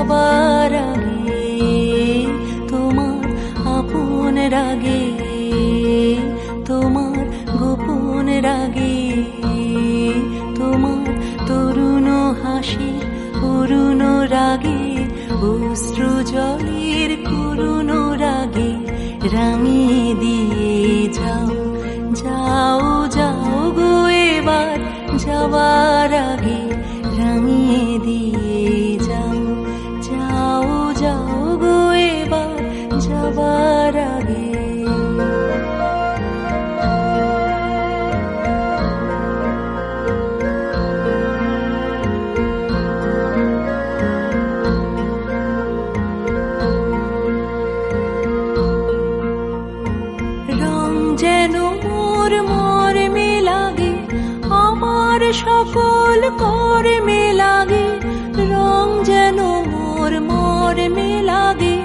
যাবার আগে তোমার আপন রাগে, তোমার গোপন রাগে, তোমার তরুণ হাসি করুণ রাগে, অশ্রু জলের করুণ রাগে রাঙিয়ে দিয়ে যাও, যাও যাও গো এবার যাবার আগে রাঙিয়ে দিয়ে যাও, যাও যাও গো এবার যাবার আগে। যেন মোর মর্মে লাগে আমার সকল কর্মে লাগে, রং যেন মোর মর্মে লাগে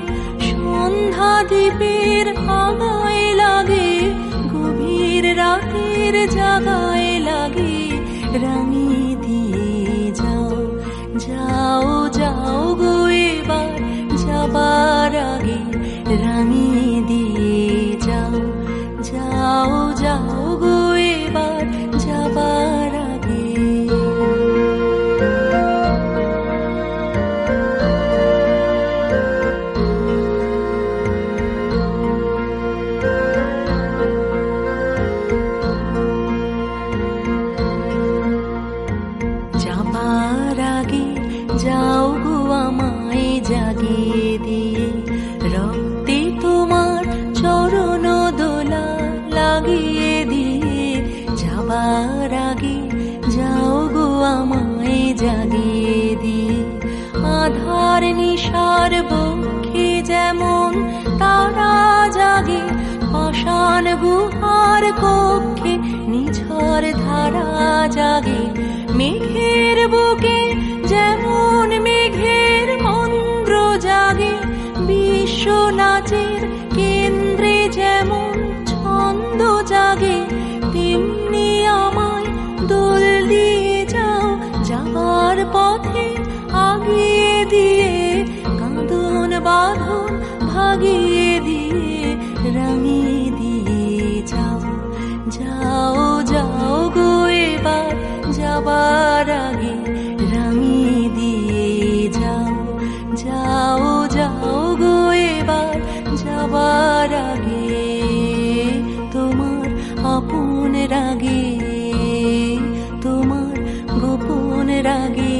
সন্ধ্যা দ্বীপের আগায় লাগে, গভীর রাতের জাগায় লাগে রাঙিয়ে দিয়ে যাও, যাও যাও গো এবার যাবার আগে রাঙিয়ে দিয়ে যাও, যাও যাও গো এবার যাবার আগে। যাবার আগে যাও গো আমায় জাগিয়ে দিয়ে, রক্তে তোমার চরণ দোলা লাগিয়ে দিয়ে, যাবার আগে যাও গো আমায় জাগিয়ে দিয়ে, আধার নিশার বক্ষে যেমন তারা জাগে, পাষাণ গুহার কক্ষে নিঝর ধারা জাগে, মেঘের বুকে যেমন মেঘের মন্দ্র জাগে, বিশ্ব নাচের কেন্দ্রে যেমন ছন্দ জাগে, তেমনি আমায় দোল দিয়ে যাও যাবার পথে আগিয়ে দিয়ে, কাঁদন বাঁধন ভাগিয়ে দিয়ে রাঙিয়ে দিয়ে যাও, যাও যাও গো এবার যাবার আগে রাঙিয়ে দিয়ে যাও, যাও যাও গো এবার যাবার আগে, তোমার আপন রাগে, তোমার গোপন রাগে,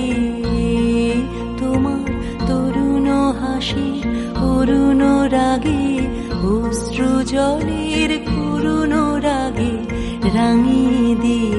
তোমার তরুণ হাসি করুণ রাগে, অশ্রু জলের করুণ রাগে রাঙিয়ে দিয়ে